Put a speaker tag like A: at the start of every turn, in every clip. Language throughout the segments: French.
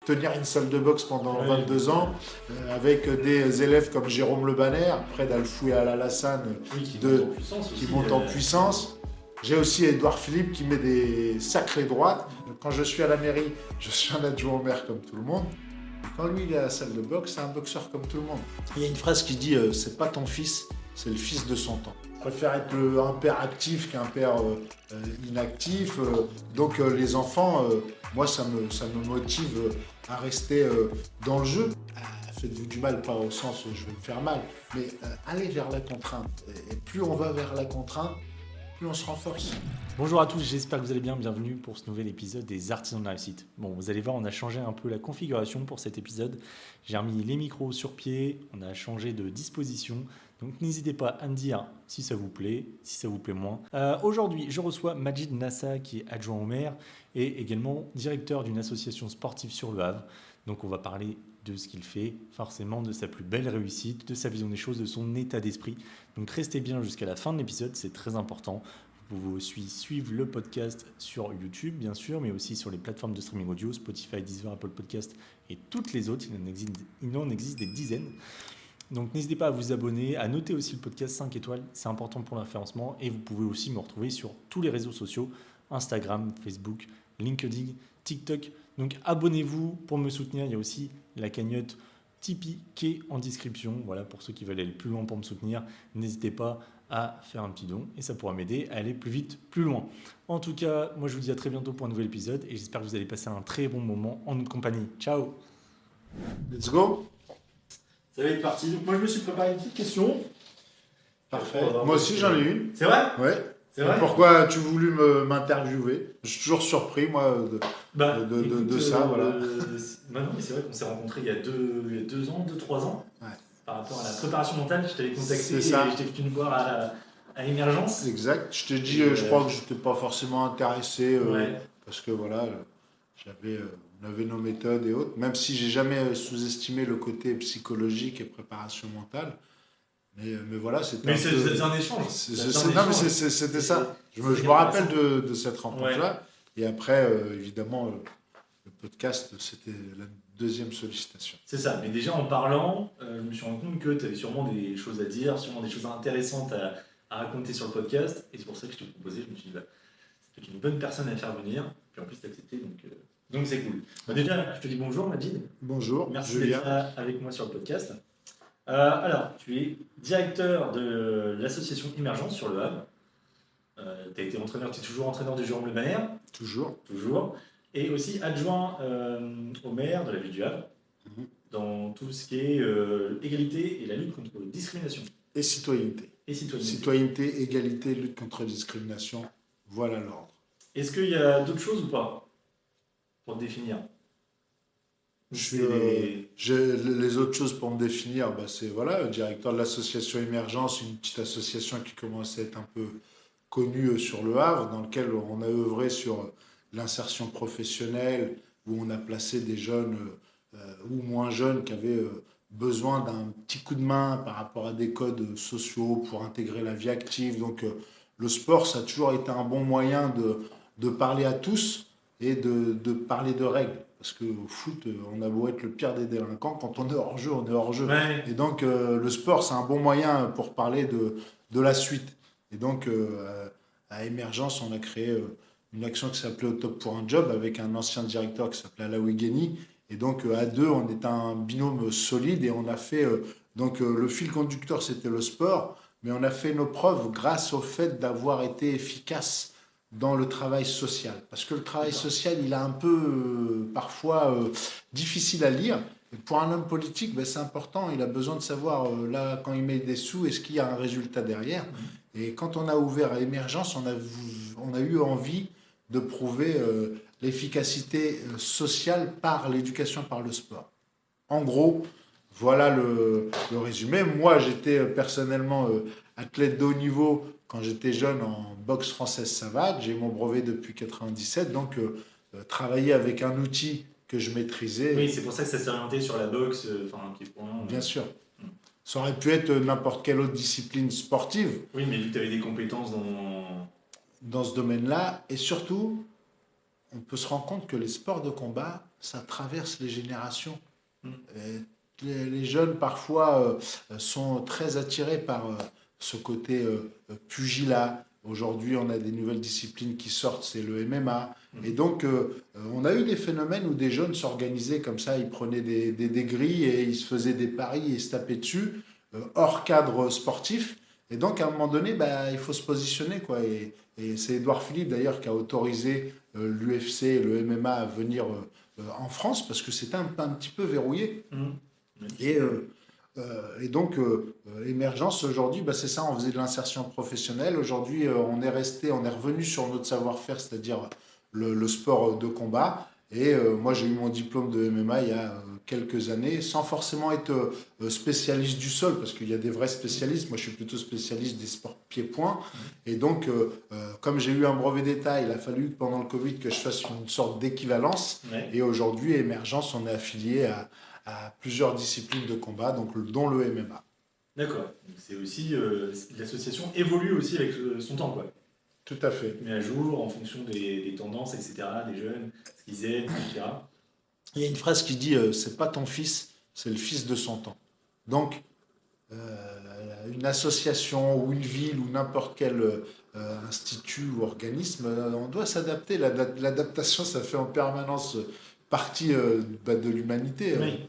A: tenir une salle de boxe pendant 22 ans, avec des élèves comme Jérôme Le Banner, près d'Alfou et Al-Alassane, qui montent en puissance. J'ai aussi Édouard Philippe qui met des sacrées droites. Quand je suis à la mairie, je suis un adjoint au maire comme tout le monde. Quand lui, il est à la salle de boxe, c'est un boxeur comme tout le monde. Il y a une phrase qui dit « c'est pas ton fils, c'est le fils de son temps ». Je préfère être un père actif qu'un père inactif. Donc les enfants, moi, ça me motive à rester dans le jeu. Faites-vous du mal, pas au sens où je vais me faire mal, mais allez vers la contrainte. Et plus on va vers la contrainte, plus on se renforce.
B: Bonjour à tous, j'espère que vous allez bien. Bienvenue pour ce nouvel épisode des Artisans de la réussite. Bon, vous allez voir, on a changé un peu la configuration pour cet épisode. J'ai remis les micros sur pied, on a changé de disposition. Donc n'hésitez pas à me dire si ça vous plaît, si ça vous plaît moins. Aujourd'hui, je reçois Majid Nassa qui est adjoint au maire et également directeur d'une association sportive sur Le Havre. Donc on va parler de ce qu'il fait, forcément de sa plus belle réussite, de sa vision des choses, de son état d'esprit. Donc restez bien jusqu'à la fin de l'épisode, c'est très important. Vous pouvez aussi suivre le podcast sur YouTube, bien sûr, mais aussi sur les plateformes de streaming audio, Spotify, Deezer, Apple Podcast et toutes les autres. Il en existe des dizaines. Donc n'hésitez pas à vous abonner, à noter aussi le podcast 5 étoiles, c'est important pour le référencement. Et vous pouvez aussi me retrouver sur tous les réseaux sociaux, Instagram, Facebook, LinkedIn, TikTok. Donc abonnez-vous pour me soutenir. Il y a aussi la cagnotte Tipeee qui est en description. Voilà, pour ceux qui veulent aller plus loin pour me soutenir, n'hésitez pas à faire un petit don et ça pourra m'aider à aller plus vite, plus loin. En tout cas, moi je vous dis à très bientôt pour un nouvel épisode et j'espère que vous allez passer un très bon moment en notre compagnie. Ciao.
A: Let's go.
B: Ça va être parti. Donc moi je me suis préparé une petite question.
A: Parfait. Moi aussi j'en ai une.
B: C'est vrai ?
A: Ouais.
B: C'est vrai ?
A: Pourquoi as-tu voulu m'interviewer ? Je suis toujours surpris, moi, de ça. Voilà.
B: Non, mais c'est vrai qu'on s'est rencontrés il y a 2 ans, 2-3 ans.
A: Ouais.
B: Par rapport à la préparation mentale, je t'avais contacté
A: C'est ça.
B: et je t'ai venu voir à Émergence.
A: Exact. Je t'ai dit, je crois que je n'étais pas forcément intéressé parce que voilà, on avait nos méthodes et autres. Même si j'ai jamais sous-estimé le côté psychologique et préparation mentale. Mais voilà, c'était
B: c'est un échange.
A: C'était ça. Je me rappelle de cette rencontre-là. Ouais. Et après, évidemment, le podcast, c'était la deuxième sollicitation.
B: C'est ça. Mais déjà, en parlant, je me suis rendu compte que tu avais sûrement des choses à dire, sûrement des choses intéressantes à raconter sur le podcast. Et c'est pour ça que je t'ai proposé. Je me suis dit, c'est une bonne personne à faire venir. Puis en plus, tu as accepté. Donc c'est cool. Déjà, je te dis bonjour, Majid.
A: Bonjour.
B: Merci d'être là avec moi sur le podcast. Alors, tu es directeur de l'association Émergence sur Le Havre. Tu as été entraîneur, tu es toujours entraîneur du Jérôme Le Banner.
A: Toujours.
B: Et aussi adjoint au maire de la ville du Havre, dans tout ce qui est égalité et la lutte contre la discrimination.
A: Et citoyenneté. Citoyenneté, égalité, lutte contre la discrimination, voilà l'ordre.
B: Est-ce qu'il y a d'autres choses ou pas pour te définir ?
A: Les autres choses pour me définir, c'est directeur de l'association Émergence, une petite association qui commence à être un peu connue sur Le Havre, dans laquelle on a œuvré sur l'insertion professionnelle, où on a placé des jeunes ou moins jeunes qui avaient besoin d'un petit coup de main par rapport à des codes sociaux pour intégrer la vie active. Donc le sport, ça a toujours été un bon moyen de parler à tous et de parler de règles. Parce qu'au foot, on a beau être le pire des délinquants, quand on est hors jeu, on est hors jeu.
B: Ouais.
A: Et donc, le sport, c'est un bon moyen pour parler de la suite. Et donc, à Émergence, on a créé une action qui s'appelait Au top pour un job avec un ancien directeur qui s'appelait Alaoui Guéni. Et donc, à deux, on est un binôme solide et on a fait... le fil conducteur, c'était le sport, mais on a fait nos preuves grâce au fait d'avoir été efficace dans le travail social. Parce que le travail social, il est un peu, parfois, difficile à lire. Et pour un homme politique, c'est important. Il a besoin de savoir, là, quand il met des sous, est-ce qu'il y a un résultat derrière ? Et quand on a ouvert à Émergence, on a eu envie de prouver l'efficacité sociale par l'éducation, par le sport. En gros, voilà le résumé. Moi, j'étais personnellement athlète de haut niveau quand j'étais jeune en boxe française savate. J'ai mon brevet depuis 1997, donc travailler avec un outil que je maîtrisais.
B: Oui, c'est pour ça que ça s'est orienté sur la boxe.
A: Bien sûr. Ça aurait pu être n'importe quelle autre discipline sportive.
B: Oui, mais vu que tu avais des compétences
A: dans ce domaine-là. Et surtout, on peut se rendre compte que les sports de combat, ça traverse les générations.
B: Mm.
A: Les jeunes, parfois, sont très attirés par ce côté pugilat. Aujourd'hui, on a des nouvelles disciplines qui sortent, c'est le MMA. Et donc, on a eu des phénomènes où des jeunes s'organisaient comme ça, ils prenaient des grilles et ils se faisaient des paris et ils se tapaient dessus, hors cadre sportif. Et donc, à un moment donné, bah, il faut se positionner, quoi. Et c'est Édouard Philippe, d'ailleurs, qui a autorisé l'UFC et le MMA à venir en France, parce que c'était un petit peu verrouillé. Et, donc, Émergence, aujourd'hui, bah, c'est ça, on faisait de l'insertion professionnelle. Aujourd'hui, on est revenu sur notre savoir-faire, c'est-à-dire le sport de combat. Et moi, j'ai eu mon diplôme de MMA il y a quelques années, sans forcément être spécialiste du sol, parce qu'il y a des vrais spécialistes. Moi, je suis plutôt spécialiste des sports pieds-points. Et donc, comme j'ai eu un brevet d'État, il a fallu pendant le Covid que je fasse une sorte d'équivalence.
B: Ouais.
A: Et aujourd'hui, Émergence, on est affilié à plusieurs disciplines de combat, donc, dont le MMA.
B: D'accord. Donc c'est aussi l'association évolue aussi avec son temps, quoi.
A: Tout à fait.
B: Mais à jour en fonction des tendances, etc., des jeunes, ce qu'ils aiment, etc.
A: Il y a une phrase qui dit c'est pas ton fils, c'est le fils de son temps. Donc, une association ou une ville ou n'importe quel institut ou organisme, on doit s'adapter. L'adaptation, ça fait en permanence partie de l'humanité.
B: Oui.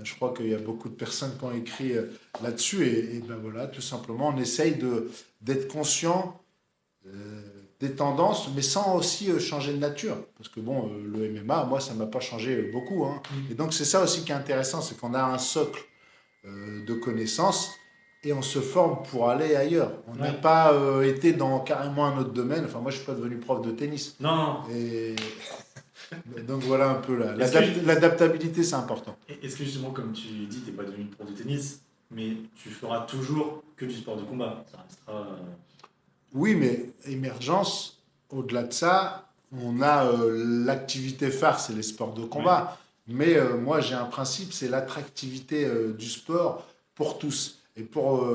A: Je crois qu'il y a beaucoup de personnes qui ont écrit là-dessus. Et ben voilà, tout simplement, on essaye d'être conscient des tendances, mais sans aussi changer de nature. Parce que bon, le MMA, moi, ça ne m'a pas changé beaucoup. Hein. Et donc, c'est ça aussi qui est intéressant, c'est qu'on a un socle de connaissances et on se forme pour aller ailleurs. On n'a pas été dans carrément un autre domaine. Enfin, moi, je ne suis pas devenu prof de tennis.
B: Non.
A: Et donc, voilà un peu l'adaptabilité, c'est important.
B: Est-ce que justement, comme tu dis, tu n'es pas devenu prof de tennis, mais tu feras toujours que du sport de combat? Ça restera...
A: Oui, mais Émergence, au-delà de ça, on a l'activité phare, c'est les sports de combat. Mais moi, j'ai un principe, c'est l'attractivité du sport pour tous. Et pour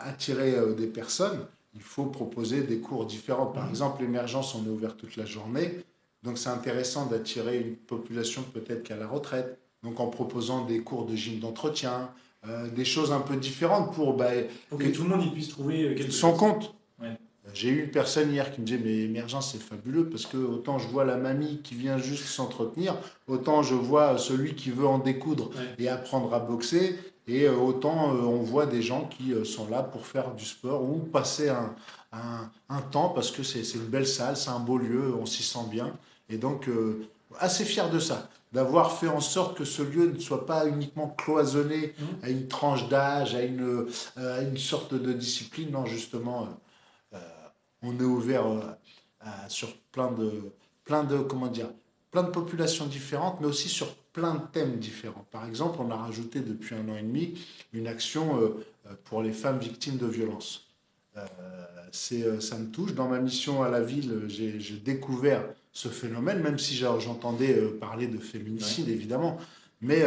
A: attirer des personnes, il faut proposer des cours différents. Par exemple, l'Émergence, on est ouvert toute la journée. Donc, c'est intéressant d'attirer une population peut-être qu'à la retraite. Donc, en proposant des cours de gym d'entretien, des choses un peu différentes pour
B: que tout le monde y puisse trouver quelque
A: son
B: chose.
A: compte.
B: Ouais.
A: J'ai eu une personne hier qui me disait mais Émergence c'est fabuleux parce que autant je vois la mamie qui vient juste s'entretenir, autant je vois celui qui veut en découdre et apprendre à boxer, et autant on voit des gens qui sont là pour faire du sport ou passer un temps parce que c'est une belle salle, c'est un beau lieu, on s'y sent bien. Et donc assez fier de ça, d'avoir fait en sorte que ce lieu ne soit pas uniquement cloisonné à une tranche d'âge, à une sorte de discipline, non justement. On est ouvert sur comment dire, plein de populations différentes, mais aussi sur plein de thèmes différents. Par exemple, on a rajouté depuis 1 an et demi une action pour les femmes victimes de violences. Ça me touche. Dans ma mission à la ville, j'ai découvert ce phénomène, même si j'entendais parler de féminicide, évidemment. Mais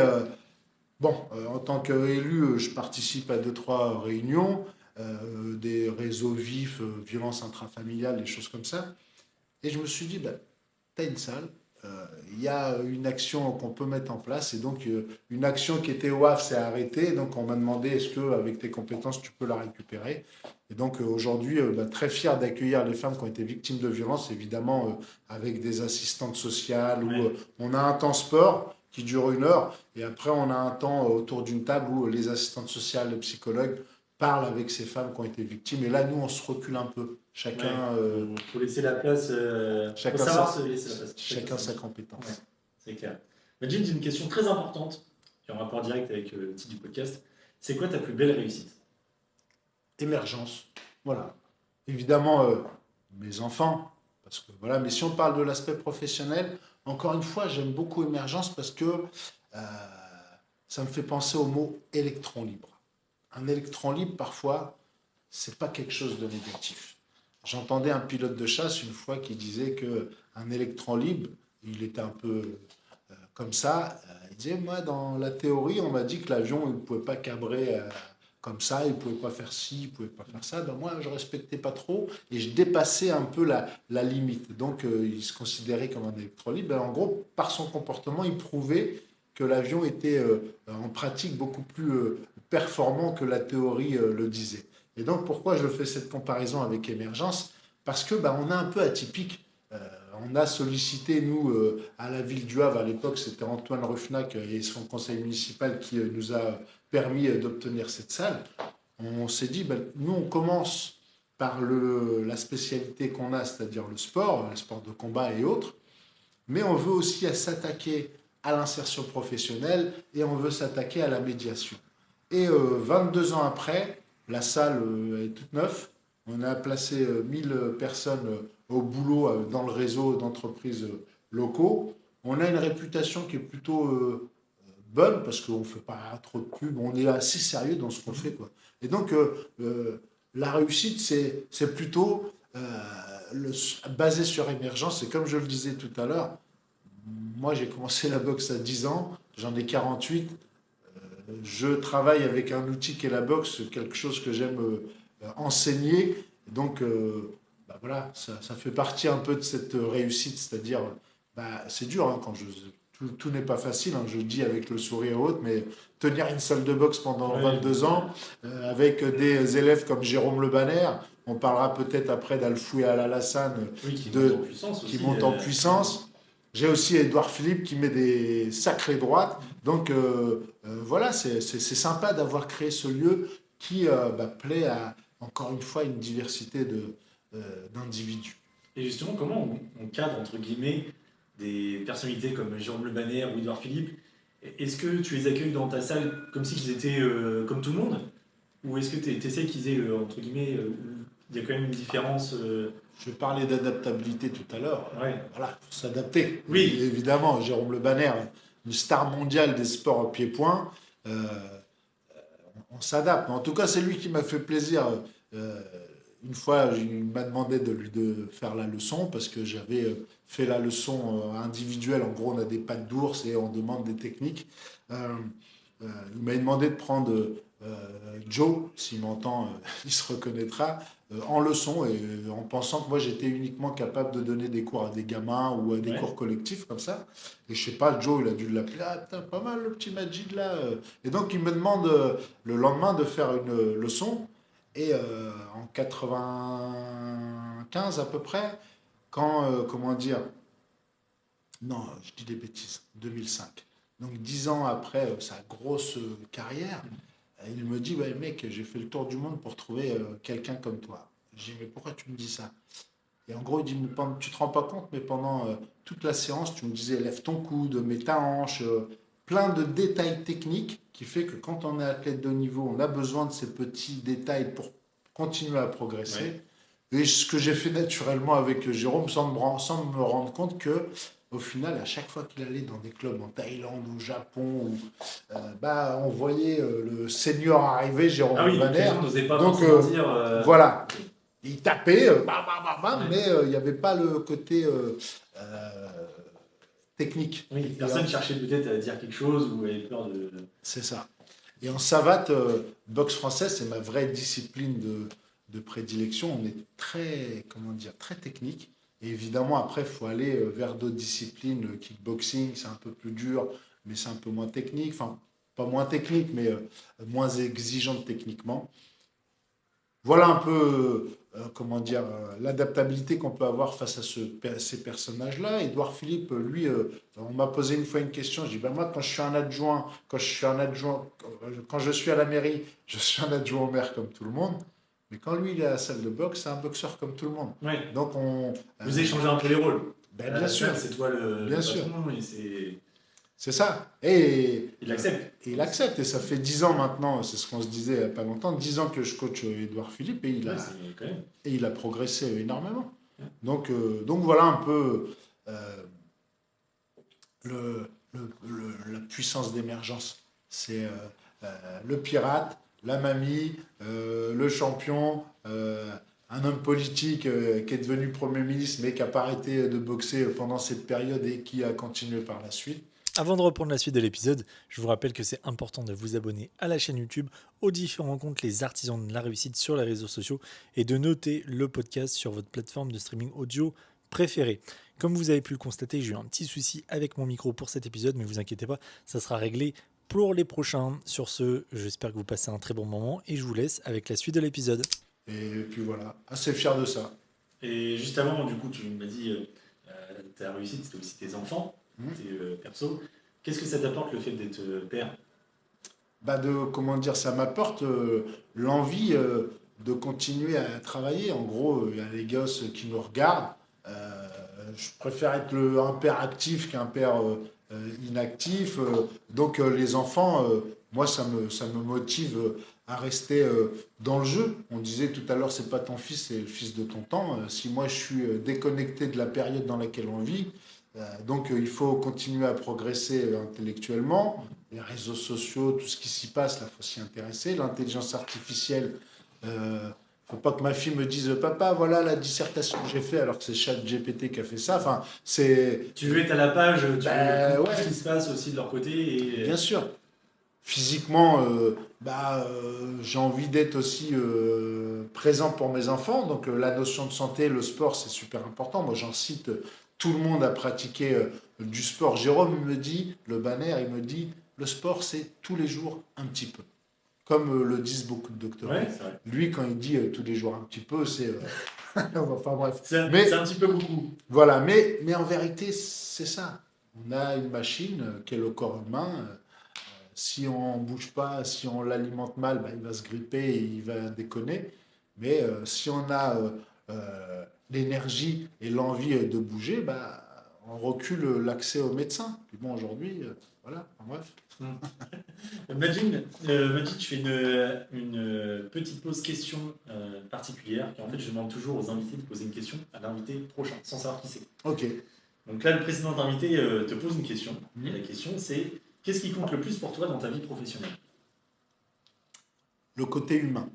A: en tant qu'élu, je participe à 2-3 réunions. Des réseaux vifs, violences intrafamiliales, des choses comme ça. Et je me suis dit, t'as une salle, il y a une action qu'on peut mettre en place. Et donc, une action qui était au Havre s'est arrêtée. Donc, on m'a demandé, est-ce qu'avec tes compétences, tu peux la récupérer? Et donc, aujourd'hui, très fier d'accueillir les femmes qui ont été victimes de violences, évidemment, avec des assistantes sociales, où on a un temps sport qui dure 1 heure. Et après, on a un temps autour d'une table où les assistantes sociales, les psychologues, parle avec ces femmes qui ont été victimes. Et là, nous, on se recule un peu. Chacun...
B: Il faut laisser la place...
A: chacun
B: faut savoir se laisser la place.
A: Chacun sa compétence.
B: Ouais, c'est clair. Jim, j'ai une question très importante, qui est en rapport direct avec le titre du podcast. C'est quoi ta plus belle réussite?
A: Émergence. Voilà. Évidemment, mes enfants. Parce que, voilà. Mais si on parle de l'aspect professionnel, encore une fois, j'aime beaucoup Émergence parce que ça me fait penser au mot électron libre. Un électron libre, parfois, c'est pas quelque chose de négatif. J'entendais un pilote de chasse une fois qui disait qu'un électron libre, il était un peu comme ça, il disait, moi, dans la théorie, on m'a dit que l'avion ne pouvait pas cabrer comme ça, il ne pouvait pas faire ci, il ne pouvait pas faire ça. Ben moi, je ne respectais pas trop et je dépassais un peu la limite. Donc, il se considérait comme un électron libre. Ben, en gros, par son comportement, il prouvait que l'avion était en pratique beaucoup plus performant que la théorie le disait. Et donc, pourquoi je fais cette comparaison avec Émergence? Parce que ben, on est un peu atypique. Euh, on a sollicité, nous, à la ville du Havre, à l'époque, c'était Antoine Ruffnac et son conseil municipal qui nous a permis d'obtenir cette salle. On s'est dit, ben, nous, on commence par la spécialité qu'on a, c'est-à-dire le sport de combat et autres, mais on veut aussi s'attaquer à l'insertion professionnelle et on veut s'attaquer à la médiation. Et 22 ans après, la salle est toute neuve. On a placé 1000 personnes au boulot dans le réseau d'entreprises locaux. On a une réputation qui est plutôt bonne parce qu'on ne fait pas trop de pub. On est assez sérieux dans ce qu'on fait, quoi. Et donc, la réussite, c'est plutôt basé sur émergence. Et comme je le disais tout à l'heure, moi, j'ai commencé la boxe à 10 ans, j'en ai 48. Je travaille avec un outil qui est la boxe, quelque chose que j'aime enseigner. Donc, bah voilà, ça fait partie un peu de cette réussite, c'est-à-dire, bah, c'est dur hein, tout n'est pas facile, hein, je le dis avec le sourire haute, mais tenir une salle de boxe pendant
B: Ouais,
A: 22 ans, avec des élèves comme Jérôme Le Banner, on parlera peut-être après d'Alfoué Al-Alassane,
B: oui, qui monte en
A: de,
B: puissance
A: qui
B: aussi.
A: monte en puissance. J'ai aussi Édouard Philippe qui met des sacrées droites. Donc voilà, c'est sympa d'avoir créé ce lieu qui bah, plaît à, encore une fois, une diversité d'individus.
B: Et justement, comment on cadre, entre guillemets, des personnalités comme Jérôme Le Banner ou Édouard Philippe? Est-ce que tu les accueilles dans ta salle comme si ils étaient comme tout le monde? Ou est-ce que tu essaies qu'ils aient, entre guillemets, il y a quand même une différence
A: Je parlais d'adaptabilité tout à l'heure.
B: Ouais.
A: Voilà, il faut s'adapter.
B: Oui.
A: Évidemment, Jérôme Le Banner, une star mondiale des sports pieds-points, on s'adapte. En tout cas, c'est lui qui m'a fait plaisir. Euh, une fois, il m'a demandé de faire la leçon parce que j'avais fait la leçon individuelle. En gros, on a des pattes d'ours et on demande des techniques. Euh, il m'a demandé de prendre Joe, s'il m'entend, il se reconnaîtra, en leçon et en pensant que moi j'étais uniquement capable de donner des cours à des gamins ou à des
B: Ouais.
A: cours collectifs comme ça. Et je sais pas, Joe, il a dû l'appeler, ah putain, pas mal le petit Majid là. Et donc il me demande le lendemain de faire une leçon. Et en 95 à peu près, quand, comment dire, non, je dis des bêtises, 2005. Donc 10 ans après sa grosse carrière, il me dit, ouais, mec, j'ai fait le tour du monde pour trouver quelqu'un comme toi. J'ai dit, mais pourquoi tu me dis ça? Et en gros, il dit, mais tu te rends pas compte, mais pendant toute la séance, tu me disais, lève ton coude, mets ta hanche, plein de détails techniques qui fait que quand on est athlète de haut niveau, on a besoin de ces petits détails pour continuer à progresser.
B: Ouais.
A: Et ce que j'ai fait naturellement avec Jérôme, sans me rendre compte que, au final, à chaque fois qu'il allait dans des clubs en Thaïlande, au Japon, bah, on voyait le senior arriver, Jérôme
B: Ah oui, donc les
A: Banner.
B: gens n'osaient pas
A: Donc,
B: forcément dire.
A: voilà, il tapait, bam, bam, bam, bam,
B: Ouais.
A: mais il n'y avait pas le côté technique.
B: Oui, personne cherchait peut-être à dire quelque chose ou avait peur de.
A: C'est ça. Et en savate, boxe française, c'est ma vraie discipline de prédilection. On est très, comment dire, très technique. Et évidemment, après, il faut aller vers d'autres disciplines. Le kickboxing, c'est un peu plus dur, mais c'est un peu moins technique. Enfin, pas moins technique, mais moins exigeante techniquement. Voilà un peu, comment dire, l'adaptabilité qu'on peut avoir face à ces personnages-là. Édouard Philippe, lui, on m'a posé une fois une question. Je dis, ben moi, quand je suis un adjoint, quand je suis à la mairie, je suis un adjoint au maire comme tout le monde. Mais quand lui, il est à la salle de boxe, c'est un boxeur comme tout le monde.
B: Ouais.
A: Donc,
B: Vous échangez un peu les rôles.
A: Ben, bien sûr,
B: C'est toi le
A: bien sûr.
B: patron et c'est.
A: C'est ça. Et
B: Il accepte.
A: il accepte. Et ça fait 10 ans maintenant, c'est ce qu'on se disait il n'y a pas longtemps, 10 ans que je coach Édouard Philippe et
B: Ouais, c'est quand même.
A: il a progressé énormément.
B: Ouais.
A: Donc voilà un peu la puissance d'émergence. C'est le pirate, la mamie, le champion, un homme politique qui est devenu Premier ministre mais qui n'a pas arrêté de boxer pendant cette période et qui a continué par la suite.
B: Avant de reprendre la suite de l'épisode, je vous rappelle que c'est important de vous abonner à la chaîne YouTube, aux différents comptes Les Artisans de la Réussite sur les réseaux sociaux et de noter le podcast sur votre plateforme de streaming audio préférée. Comme vous avez pu le constater, j'ai eu un petit souci avec mon micro pour cet épisode, mais vous inquiétez pas, ça sera réglé pour les prochains. Sur ce, j'espère que vous passez un très bon moment et je vous laisse avec la suite de l'épisode.
A: Et puis voilà, assez fier de ça.
B: Et juste avant, du coup, tu m'as dit ta réussite, c'était aussi tes enfants, tes persos. Qu'est-ce que ça t'apporte le fait d'être père?
A: Comment dire, ça m'apporte l'envie de continuer à travailler. En gros, il y a les gosses qui nous regardent. Euh, je préfère être un père actif qu'un père inactif. Les enfants, moi, ça me motive à rester dans le jeu. On disait tout à l'heure, c'est pas ton fils, c'est le fils de ton temps. Si moi, je suis déconnecté de la période dans laquelle on vit, il faut continuer à progresser intellectuellement. Les réseaux sociaux, tout ce qui s'y passe, là, il faut s'y intéresser. L'intelligence artificielle, faut pas que ma fille me dise papa, voilà la dissertation que j'ai fait, alors que c'est ChatGPT qui a fait ça. Enfin, c'est.
B: Tu veux être à la page, tu veux comprendre
A: Ouais,
B: ce qui se passe aussi de leur côté.
A: bien sûr. Physiquement, j'ai envie d'être aussi présent pour mes enfants. Donc, la notion de santé, le sport, c'est super important. Moi, j'incite tout le monde à pratiquer du sport. Jérôme il me dit, le banner, il me dit, le sport, c'est tous les jours un petit peu. Comme le disent beaucoup de docteurs.
B: Ouais, c'est vrai.
A: Lui, quand il dit tous les jours un petit peu, c'est. Enfin bref.
B: C'est un petit peu beaucoup.
A: Voilà, mais en vérité, c'est ça. On a une machine qui est le corps humain. Si on ne bouge pas, si on l'alimente mal, il va se gripper et il va déconner. Mais si on a l'énergie et l'envie de bouger, on recule l'accès aux médecins. Puis bon, aujourd'hui, voilà, en bref.
B: Majid, je fais une petite pause question particulière. En fait, je demande toujours aux invités de poser une question à l'invité prochain, sans savoir qui c'est.
A: Ok.
B: Donc là, le précédent invité te pose une question. Et la question, c'est qu'est-ce qui compte le plus pour toi dans ta vie professionnelle?
A: Le côté humain.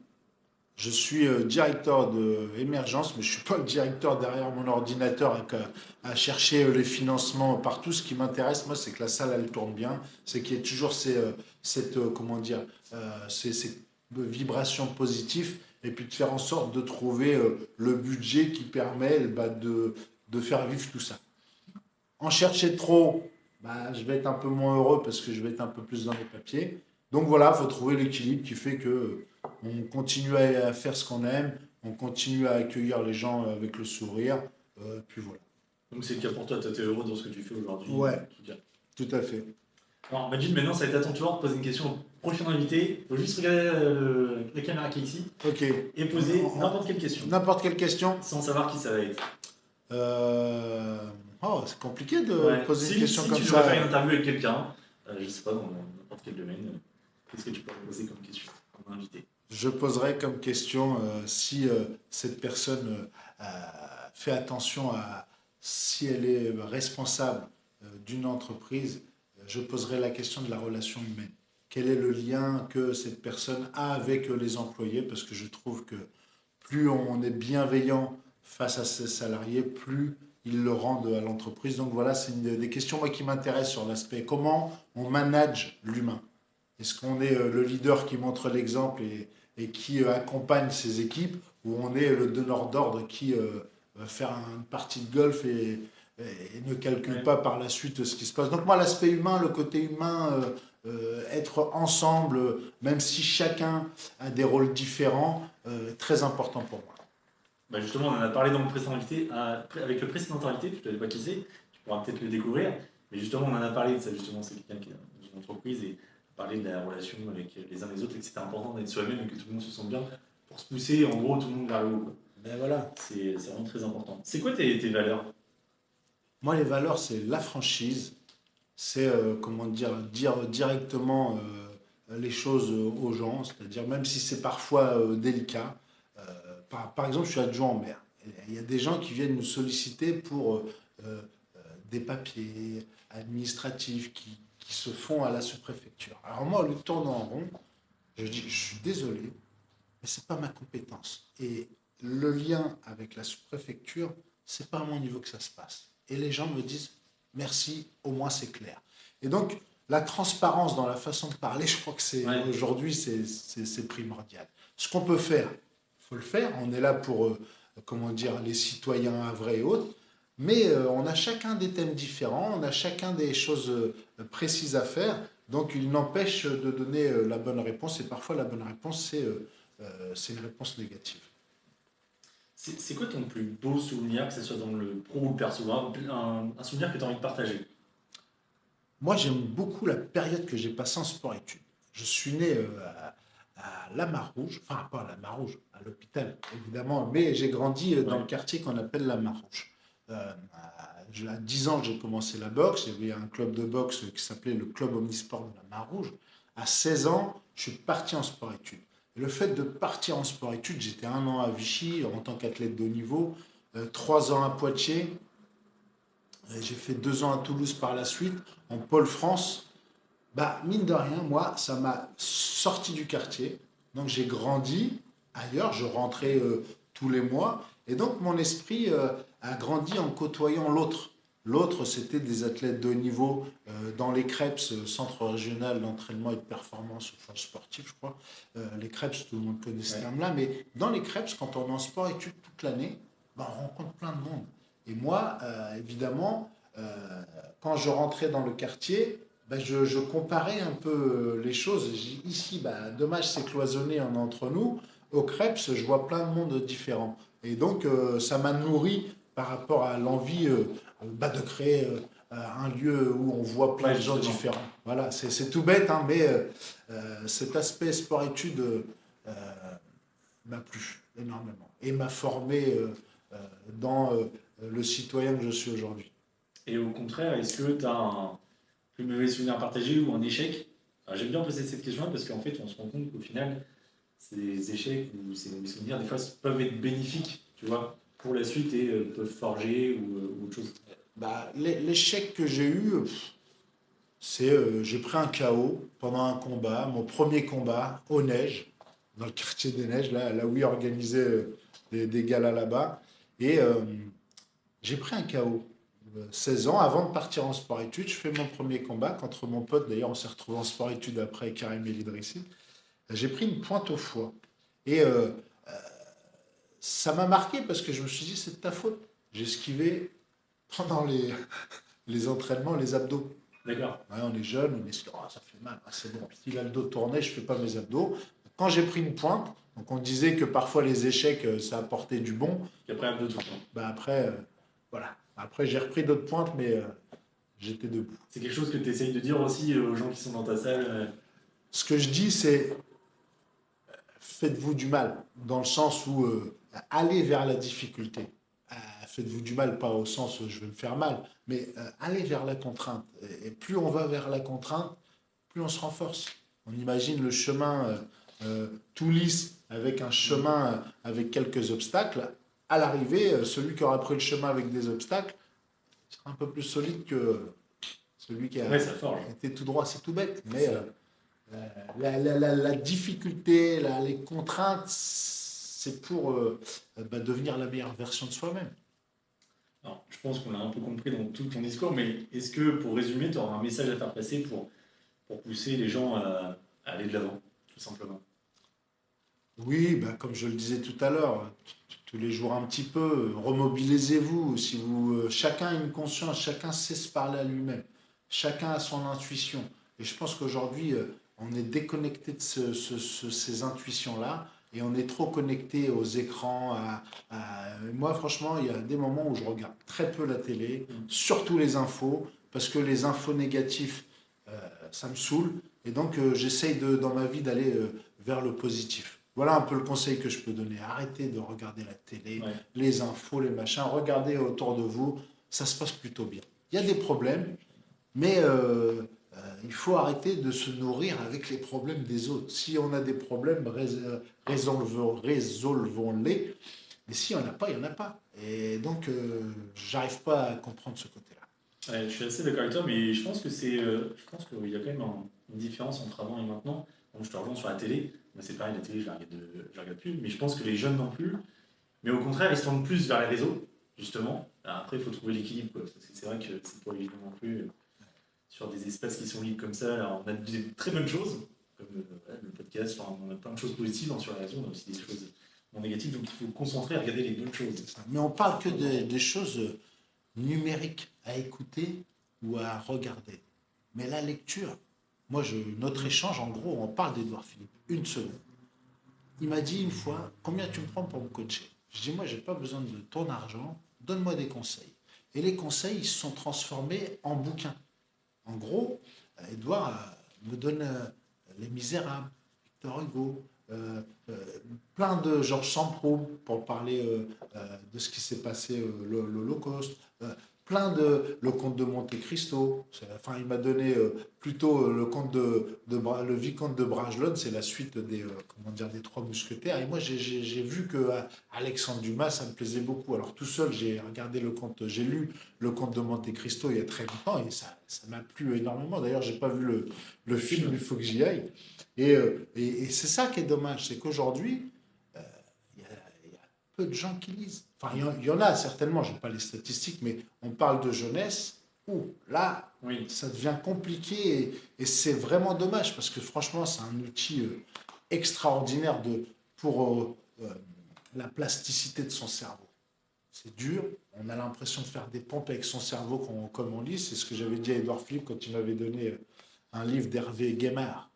A: Je suis directeur d'émergence, mais je ne suis pas le directeur derrière mon ordinateur à chercher les financements partout. Ce qui m'intéresse, moi, c'est que la salle, elle tourne bien, c'est qu'il y ait toujours ces vibrations positives, et puis de faire en sorte de trouver le budget qui permet de faire vivre tout ça. En chercher trop, je vais être un peu moins heureux parce que je vais être un peu plus dans les papiers. Donc voilà, il faut trouver l'équilibre qui fait que on continue à faire ce qu'on aime, on continue à accueillir les gens avec le sourire, puis voilà.
B: Donc c'est le cas pour toi, tu es heureux dans ce que tu fais aujourd'hui.
A: Ouais, tout à fait.
B: Alors Majid, maintenant ça va être à ton tour de poser une question au prochain invité. Il faut juste regarder la caméra qui est ici
A: Ok.
B: Et poser n'importe quelle question.
A: N'importe quelle question.
B: Sans savoir qui ça va être.
A: C'est compliqué de poser une question comme ça.
B: Si tu dois faire une interview avec quelqu'un, je sais pas, dans n'importe quel domaine, qu'est-ce que tu peux poser comme question comme invité?
A: Je poserai comme question si cette personne fait attention à si elle est responsable d'une entreprise. Je poserai la question de la relation humaine. Quel est le lien que cette personne a avec les employés? Parce que je trouve que plus on est bienveillant face à ses salariés, plus ils le rendent à l'entreprise. Donc voilà, c'est une des questions moi, qui m'intéressent sur l'aspect comment on manage l'humain. Est-ce qu'on est le leader qui montre l'exemple et qui accompagne ses équipes, ou on est le donneur d'ordre qui va faire une partie de golf et ne calcule pas par la suite ce qui se passe. Donc moi, l'aspect humain, le côté humain, être ensemble, même si chacun a des rôles différents, très important pour moi.
B: Justement, on en a parlé dans le précédent invité, avec le précédent invité, je ne savais pas qui c'est, tu pourras peut-être le découvrir, mais justement, on en a parlé de ça, justement, c'est quelqu'un qui est dans une entreprise et parler de la relation avec les uns les autres et que c'était important d'être soi-même et que tout le monde se sente bien pour se pousser, en gros, tout le monde vers le haut.
A: Voilà.
B: C'est vraiment très important. C'est quoi tes valeurs?
A: Moi, les valeurs, c'est la franchise, c'est dire directement les choses aux gens, c'est-à-dire même si c'est parfois délicat. Par exemple, je suis adjoint en maire. Il y a des gens qui viennent nous solliciter pour des papiers administratifs qui se font à la sous-préfecture. Alors moi, le tournant en rond, je dis, je suis désolé, mais c'est pas ma compétence. Et le lien avec la sous-préfecture, c'est pas à mon niveau que ça se passe. Et les gens me disent, merci, au moins c'est clair. Et donc, la transparence dans la façon de parler, je crois que
B: Ouais.
A: aujourd'hui, c'est primordial. Ce qu'on peut faire, il faut le faire. On est là pour, comment dire, les citoyens vrais et autres. Mais on a chacun des thèmes différents, on a chacun des choses précises à faire. Donc, il n'empêche de donner la bonne réponse. Et parfois, la bonne réponse, c'est une réponse négative.
B: C'est quoi ton plus beau souvenir, que ce soit dans le pro ou le perso, un souvenir que tu as envie de partager?
A: Moi, j'aime beaucoup la période que j'ai passée en sport-études. Je suis né à Lamarrouge, enfin pas à Lamarrouge, à l'hôpital évidemment, mais j'ai grandi dans
B: Ouais.
A: le quartier qu'on appelle Lamarrouge. À 10 ans, j'ai commencé la boxe. Il y avait un club de boxe qui s'appelait le Club Omnisport de Lamarrouge. À 16 ans, je suis parti en sport-études. Et le fait de partir en sport-études, j'étais 1 an à Vichy en tant qu'athlète de haut niveau, 3 ans à Poitiers, j'ai fait 2 ans à Toulouse par la suite, en pôle France. Bah, mine de rien, moi, ça m'a sorti du quartier. Donc j'ai grandi ailleurs, je rentrais tous les mois. Et donc mon esprit a grandi en côtoyant l'autre. L'autre, c'était des athlètes de haut niveau dans les CREPS, Centre régional d'entraînement et de performance sportif, je crois. Les CREPS, tout le monde connaît ce
B: Ouais.
A: terme-là. Mais dans les CREPS, quand on est en sport-études toute l'année, bah, on rencontre plein de monde. Et moi, évidemment, quand je rentrais dans le quartier, ben je comparais un peu les choses. Ici, ben, dommage, c'est cloisonné entre nous. Au Crêpes, je vois plein de mondes différents. Et donc, ça m'a nourri par rapport à l'envie bah, de créer un lieu où on voit plein
B: Ouais,
A: de gens
B: justement.
A: différents. Voilà, c'est tout bête, hein, mais cet aspect sport-études m'a plu énormément et m'a formé dans le citoyen que je suis aujourd'hui.
B: Et au contraire, est-ce que tu as un plus mauvais souvenir à partager ou un échec? Alors, j'aime bien poser cette question-là parce qu'en fait, on se rend compte qu'au final, ces échecs ou ces mauvais souvenirs, des fois, peuvent être bénéfiques, tu vois, pour la suite et peuvent forger ou autre chose.
A: Bah, l'échec que j'ai eu, c'est j'ai pris un KO pendant un combat, mon premier combat aux neiges, dans le quartier des neiges, là où ils organisaient des galas là-bas. Et j'ai pris un KO. 16 ans, avant de partir en sport-études, je fais mon premier combat contre mon pote. D'ailleurs, on s'est retrouvé en sport-études après, Karim El Idrissi. J'ai pris une pointe au foie. Et ça m'a marqué parce que je me suis dit, c'est de ta faute. J'ai esquivé pendant les entraînements, les abdos.
B: D'accord.
A: Ouais, on est jeune, on est sûr, ah, ça fait mal, ah, c'est bon. Si là le dos tournait, je fais pas mes abdos. Quand j'ai pris une pointe, donc on disait que parfois les échecs, ça apportait du bon.
B: Et après, un peu tout.
A: Bah après, voilà. Après, j'ai repris d'autres pointes, mais j'étais debout.
B: C'est quelque chose que tu essayes de dire aussi aux gens qui sont dans ta salle.
A: Ce que je dis, c'est faites-vous du mal, dans le sens où allez vers la difficulté. Faites-vous du mal, pas au sens où je vais me faire mal, mais allez vers la contrainte. Et plus on va vers la contrainte, plus on se renforce. On imagine le chemin tout lisse avec un chemin avec quelques obstacles. À l'arrivée, celui qui aura pris le chemin avec des obstacles sera un peu plus solide que celui qui a
B: Ouais, ça forge.
A: été tout droit. C'est tout bête,
B: C'est
A: mais
B: ça.
A: la difficulté, les contraintes, c'est pour bah, devenir la meilleure version de soi-même.
B: Alors, je pense qu'on l'a un peu compris dans tout ton discours, mais est-ce que, pour résumer, tu auras un message à faire passer pour pousser les gens à aller de l'avant, tout simplement?
A: Oui, bah, comme je le disais tout à l'heure, tous les jours un petit peu, remobilisez-vous. Si vous, chacun a une conscience, chacun sait se parler à lui-même, chacun a son intuition. Et je pense qu'aujourd'hui, on est déconnecté de ces intuitions-là et on est trop connecté aux écrans. Moi, franchement, il y a des moments où je regarde très peu la télé,
B: Mm.
A: surtout les infos, parce que les infos négatives, euh, ça me saoule. Et donc, j'essaye dans ma vie d'aller vers le positif. Voilà un peu le conseil que je peux donner. Arrêtez de regarder la télé,
B: Ouais.
A: les infos, les machins. Regardez autour de vous. Ça se passe plutôt bien. Il y a des problèmes, mais il faut arrêter de se nourrir avec les problèmes des autres. Si on a des problèmes, résolvons-les. Mais si on n'y en a pas, il n'y en a pas. Et donc, j'arrive pas à comprendre ce côté-là.
B: Ouais, je suis assez d'accord avec toi, mais je pense que je pense qu'il y a quand même une différence entre avant et maintenant. Donc, je te rejoins sur la télé. Moi, c'est pareil, la télé, je la regarde plus. Mais je pense que les jeunes non plus. Mais au contraire, ils se tendent plus vers les réseaux, justement. Alors après, il faut trouver l'équilibre, quoi, parce que c'est vrai que c'est pas évident non plus. sur des espaces qui sont libres comme ça. Alors, on a des très bonnes choses, comme le podcast, enfin, on a plein de choses positives sur les réseaux, on a aussi des choses négatives, donc il faut concentrer à regarder les bonnes choses.
A: Mais on parle que des choses numériques à écouter ou à regarder. Mais la lecture, notre échange, en gros, on parle d'Édouard Philippe, une seconde. Il m'a dit une fois, combien tu me prends pour me coacher? Je dis, moi, j'ai pas besoin de ton argent, donne-moi des conseils. Et les conseils, ils se sont transformés en bouquins. En gros, Édouard me donne Les Misérables, Victor Hugo, plein de Georges Sand pour parler de ce qui s'est passé l'Holocauste, plein de le comte de Monte Cristo. Enfin, il m'a donné plutôt le vicomte de Bragelonne, c'est la suite des Trois Mousquetaires. Et moi, j'ai vu que Alexandre Dumas, ça me plaisait beaucoup. Alors tout seul, j'ai lu le comte de Monte Cristo il y a très longtemps et ça m'a plu énormément. D'ailleurs, j'ai pas vu le film, il faut que j'y aille. Et c'est ça qui est dommage, c'est qu'aujourd'hui, il y a peu de gens qui lisent. Enfin, il y en a certainement, je n'ai pas les statistiques, mais on parle de jeunesse, où là, oui, ça devient compliqué et c'est vraiment dommage parce que franchement, c'est un outil extraordinaire pour la plasticité de son cerveau. C'est dur, on a l'impression de faire des pompes avec son cerveau comme on lit. C'est ce que j'avais dit à Édouard Philippe quand il m'avait donné un livre d'Hervé Guémard.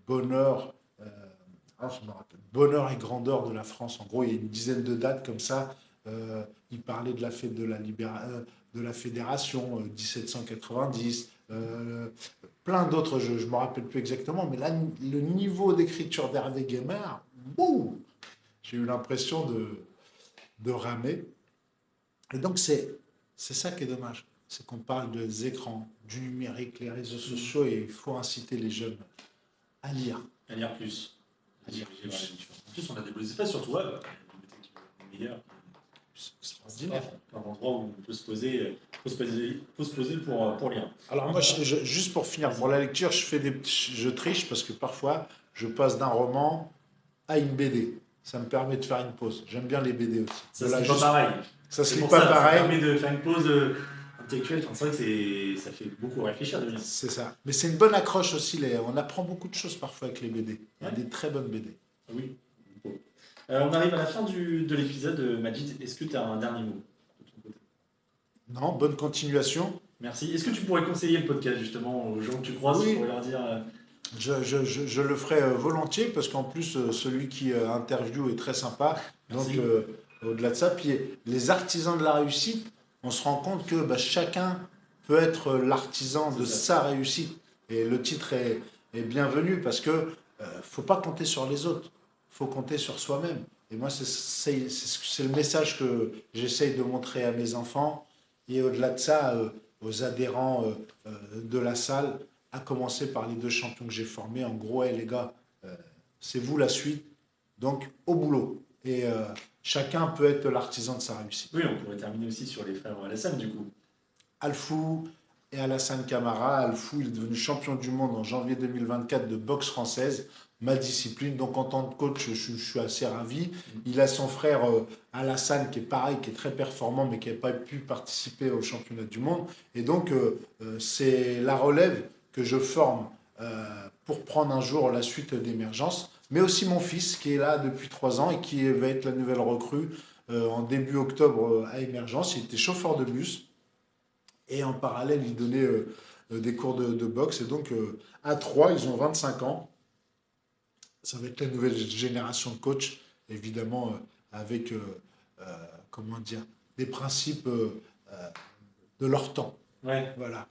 A: Bonheur, je me rappelle, Bonheur et grandeur de la France. En gros, il y a une dizaine de dates comme ça. Il parlait de la fête de la Fédération, 1790, plein d'autres, je ne me rappelle plus exactement, mais là, le niveau d'écriture d'Hervé Guémard, j'ai eu l'impression de ramer. Et donc, c'est ça qui est dommage. C'est qu'on parle des écrans, du numérique, les réseaux sociaux, et il faut inciter les jeunes à lire.
B: À lire plus. À lire plus. En plus, on a des espaces sur toi, les meilleurs. C'est extraordinaire. Un endroit où on peut se poser, pour lire.
A: Alors moi, juste pour finir, pour la lecture, je triche parce que parfois, je passe d'un roman à une BD. Ça me permet de faire une pause. J'aime bien les BD aussi.
B: Ça se lit pas pareil.
A: Ça se lit pas pareil.
B: Ça permet de faire une pause intellectuelle. Enfin, c'est vrai que ça fait beaucoup réfléchir de lire.
A: C'est ça. Mais c'est une bonne accroche aussi. On apprend beaucoup de choses parfois avec les BD. Il y a des très bonnes BD.
B: Oui. On arrive à la fin de l'épisode. Majid, est-ce que tu as un dernier mot de ton côté?
A: Non, bonne continuation.
B: Merci. Est-ce que tu pourrais conseiller le podcast justement aux gens que tu croises pour leur dire...
A: Je le ferai volontiers parce qu'en plus, celui qui interview est très sympa.
B: Merci.
A: Donc, au-delà de ça, puis les artisans de la réussite, on se rend compte que chacun peut être l'artisan de sa réussite. Et le titre est bienvenu parce que faut pas compter sur les autres, faut compter sur soi-même. Et moi, c'est le message que j'essaye de montrer à mes enfants. Et au-delà de ça, aux adhérents de la salle, à commencer par les 2 champions que j'ai formés. En gros, les gars, c'est vous la suite. Donc, au boulot. Et chacun peut être l'artisan de sa réussite.
B: Oui, on pourrait terminer aussi sur les frères Alassane, du coup.
A: Alfou et Alassane Camara. Alfou, il est devenu champion du monde en janvier 2024 de boxe française, ma discipline. Donc, en tant que coach, je suis assez ravi. Il a son frère Alassane, qui est pareil, qui est très performant, mais qui n'a pas pu participer au championnat du monde. Et donc, c'est la relève que je forme pour prendre un jour la suite d'Émergence, mais aussi mon fils qui est là depuis 3 ans et qui va être la nouvelle recrue en début octobre à Émergence. Il était chauffeur de bus et en parallèle il donnait des cours de boxe et donc à 3, ils ont 25 ans. Ça va être la nouvelle génération de coachs, évidemment avec des principes de leur temps.
B: Ouais.
A: Voilà.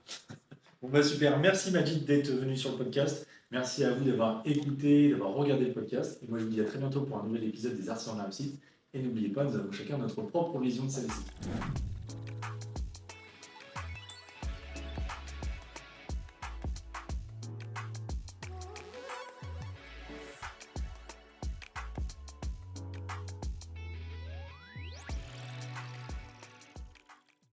B: Bon super, merci Majid d'être venu sur le podcast. Merci à vous d'avoir écouté, d'avoir regardé le podcast. Et moi je vous dis à très bientôt pour un nouvel épisode des Artisans de la réussite. Et n'oubliez pas, nous avons chacun notre propre vision de celle-ci.